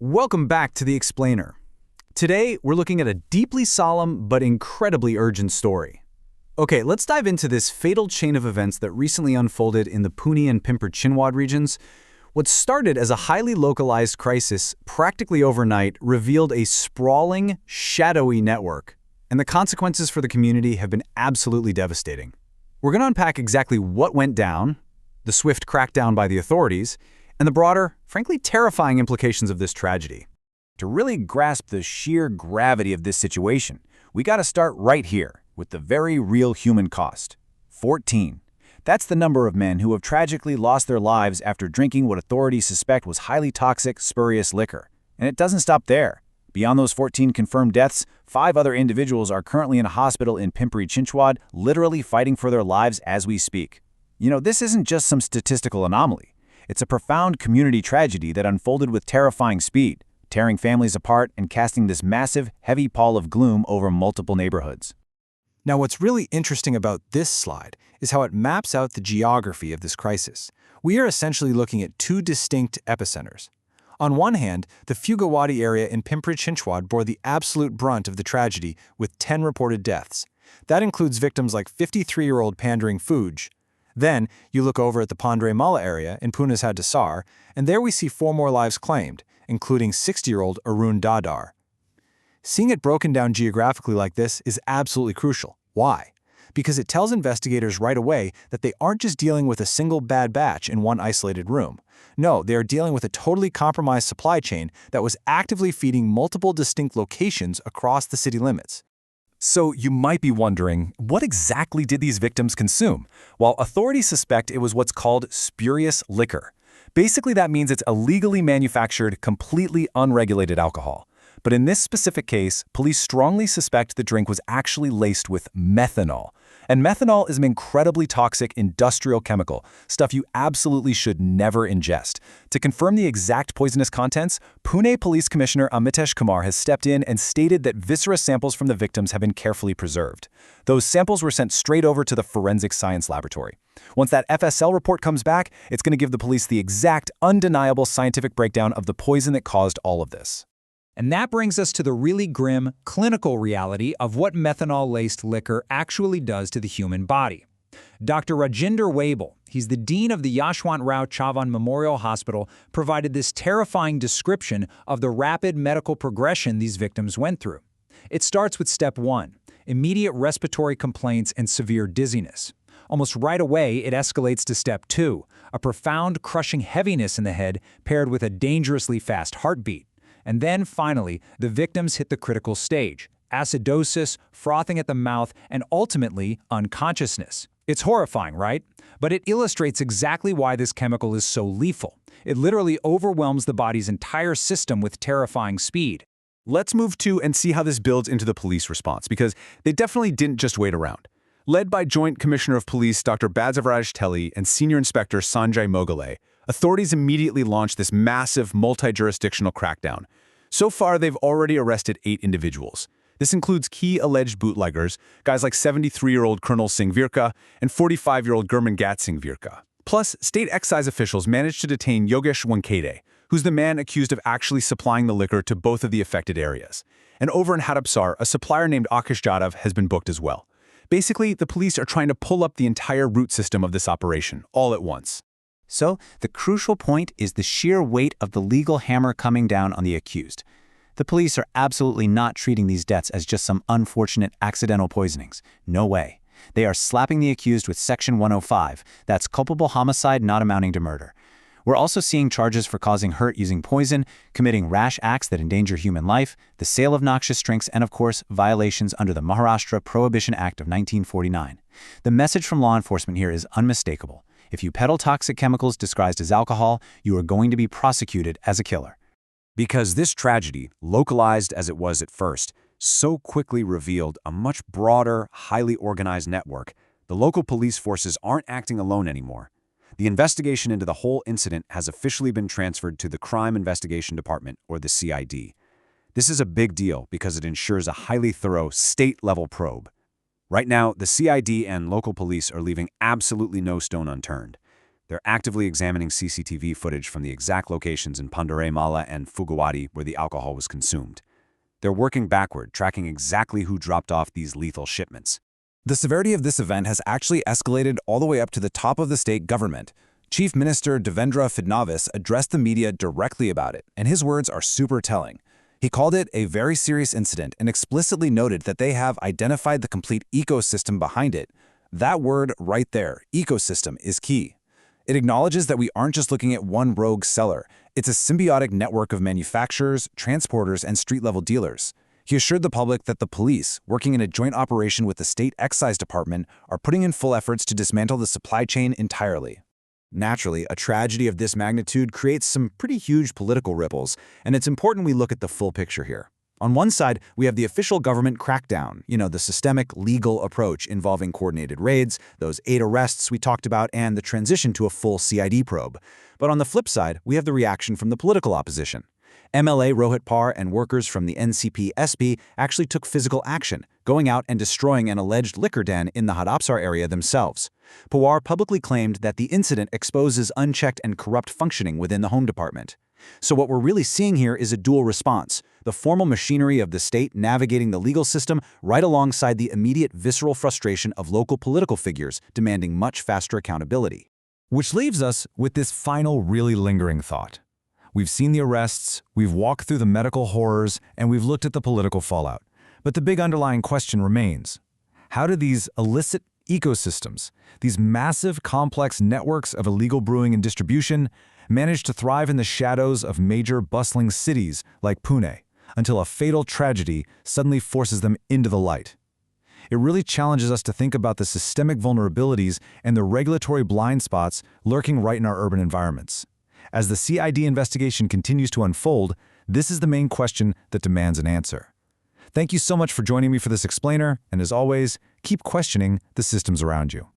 Welcome back to The Explainer. Today, we're looking at a deeply solemn but incredibly urgent story. Okay, let's dive into this fatal chain of events that recently unfolded in the Pune and Pimpri-Chinwad regions. What started as a highly localized crisis practically overnight revealed a sprawling, shadowy network, and the consequences for the community have been absolutely devastating. We're going to unpack exactly what went down, the swift crackdown by the authorities, and the broader, frankly terrifying implications of this tragedy. To really grasp the sheer gravity of this situation, we got to start right here with the very real human cost. 14. That's the number of men who have tragically lost their lives after drinking what authorities suspect was highly toxic, spurious liquor. And it doesn't stop there. Beyond those 14 confirmed deaths, 5 other individuals are currently in a hospital in Pimpri-Chinwad, literally fighting for their lives as we speak. This isn't just some statistical anomaly. It's a profound community tragedy that unfolded with terrifying speed, tearing families apart and casting this massive, heavy pall of gloom over multiple neighborhoods. Now, what's really interesting about this slide is how it maps out the geography of this crisis. We are essentially looking at 2 distinct epicenters. On one hand, the Fugawadi area in Pimpri-Chinwad bore the absolute brunt of the tragedy with 10 reported deaths. That includes victims like 53-year-old Pandering Fuj. Then, you look over at the Pandre Mala area in Pune's Hadasar, and there we see 4 more lives claimed, including 60-year-old Arun Dadar. Seeing it broken down geographically like this is absolutely crucial. Why? Because it tells investigators right away that they aren't just dealing with a single bad batch in one isolated room. No, they are dealing with a totally compromised supply chain that was actively feeding multiple distinct locations across the city limits. So you might be wondering, what exactly did these victims consume? Well, authorities suspect it was what's called spurious liquor. Basically, that means it's illegally manufactured, completely unregulated alcohol. But in this specific case, police strongly suspect the drink was actually laced with methanol. And methanol is an incredibly toxic industrial chemical, stuff you absolutely should never ingest. To confirm the exact poisonous contents, Pune Police Commissioner Amitesh Kumar has stepped in and stated that viscera samples from the victims have been carefully preserved. Those samples were sent straight over to the Forensic Science Laboratory. Once that FSL report comes back, it's going to give the police the exact, undeniable scientific breakdown of the poison that caused all of this. And that brings us to the really grim, clinical reality of what methanol-laced liquor actually does to the human body. Dr. Rajinder Wabel, he's the dean of the Yashwant Rao Chavan Memorial Hospital, provided this terrifying description of the rapid medical progression these victims went through. It starts with step 1, immediate respiratory complaints and severe dizziness. Almost right away, it escalates to step 2, a profound, crushing heaviness in the head paired with a dangerously fast heartbeat. And then, finally, the victims hit the critical stage, acidosis, frothing at the mouth, and ultimately, unconsciousness. It's horrifying, right? But it illustrates exactly why this chemical is so lethal. It literally overwhelms the body's entire system with terrifying speed. Let's move to and see how this builds into the police response, because they definitely didn't just wait around. Led by Joint Commissioner of Police Dr. Basavaraj Telly and Senior Inspector Sanjay Mogale, authorities immediately launched this massive multi-jurisdictional crackdown. So far, they've already arrested 8 individuals. This includes key alleged bootleggers, guys like 73-year-old Colonel Singh Virka and 45-year-old Gurmangat Singh Virka. Plus, state excise officials managed to detain Yogesh Wankade, who's the man accused of actually supplying the liquor to both of the affected areas. And over in Hadapsar, a supplier named Akash Jadhav has been booked as well. Basically, the police are trying to pull up the entire root system of this operation, all at once. So, the crucial point is the sheer weight of the legal hammer coming down on the accused. The police are absolutely not treating these deaths as just some unfortunate accidental poisonings. No way. They are slapping the accused with Section 105. That's culpable homicide not amounting to murder. We're also seeing charges for causing hurt using poison, committing rash acts that endanger human life, the sale of noxious drinks, and of course, violations under the Maharashtra Prohibition Act of 1949. The message from law enforcement here is unmistakable. If you peddle toxic chemicals disguised as alcohol, you are going to be prosecuted as a killer. Because this tragedy, localized as it was at first, so quickly revealed a much broader, highly organized network, the local police forces aren't acting alone anymore. The investigation into the whole incident has officially been transferred to the Crime Investigation Department, or the CID. This is a big deal because it ensures a highly thorough, state-level probe. Right now, the CID and local police are leaving absolutely no stone unturned. They're actively examining CCTV footage from the exact locations in Pandarai-Mala and Fugawati where the alcohol was consumed. They're working backward, tracking exactly who dropped off these lethal shipments. The severity of this event has actually escalated all the way up to the top of the state government. Chief Minister Devendra Fadnavis addressed the media directly about it, and his words are super telling. He called it a very serious incident and explicitly noted that they have identified the complete ecosystem behind it. That word right there, ecosystem, is key. It acknowledges that we aren't just looking at one rogue seller. It's a symbiotic network of manufacturers, transporters, and street-level dealers. He assured the public that the police, working in a joint operation with the state excise department, are putting in full efforts to dismantle the supply chain entirely. Naturally, a tragedy of this magnitude creates some pretty huge political ripples, and it's important we look at the full picture here. On one side, we have the official government crackdown, the systemic legal approach involving coordinated raids, those 8 arrests we talked about, and the transition to a full CID probe. But on the flip side, we have the reaction from the political opposition. MLA Rohit Par and workers from the NCP-SP actually took physical action, going out and destroying an alleged liquor den in the Hadapsar area themselves. Pawar publicly claimed that the incident exposes unchecked and corrupt functioning within the Home Department. So what we're really seeing here is a dual response, the formal machinery of the state navigating the legal system right alongside the immediate visceral frustration of local political figures demanding much faster accountability. Which leaves us with this final really lingering thought. We've seen the arrests, we've walked through the medical horrors, and we've looked at the political fallout. But the big underlying question remains. How do these illicit ecosystems, these massive, complex networks of illegal brewing and distribution, manage to thrive in the shadows of major, bustling cities like Pune, until a fatal tragedy suddenly forces them into the light? It really challenges us to think about the systemic vulnerabilities and the regulatory blind spots lurking right in our urban environments. As the CID investigation continues to unfold, this is the main question that demands an answer. Thank you so much for joining me for this explainer, and as always, keep questioning the systems around you.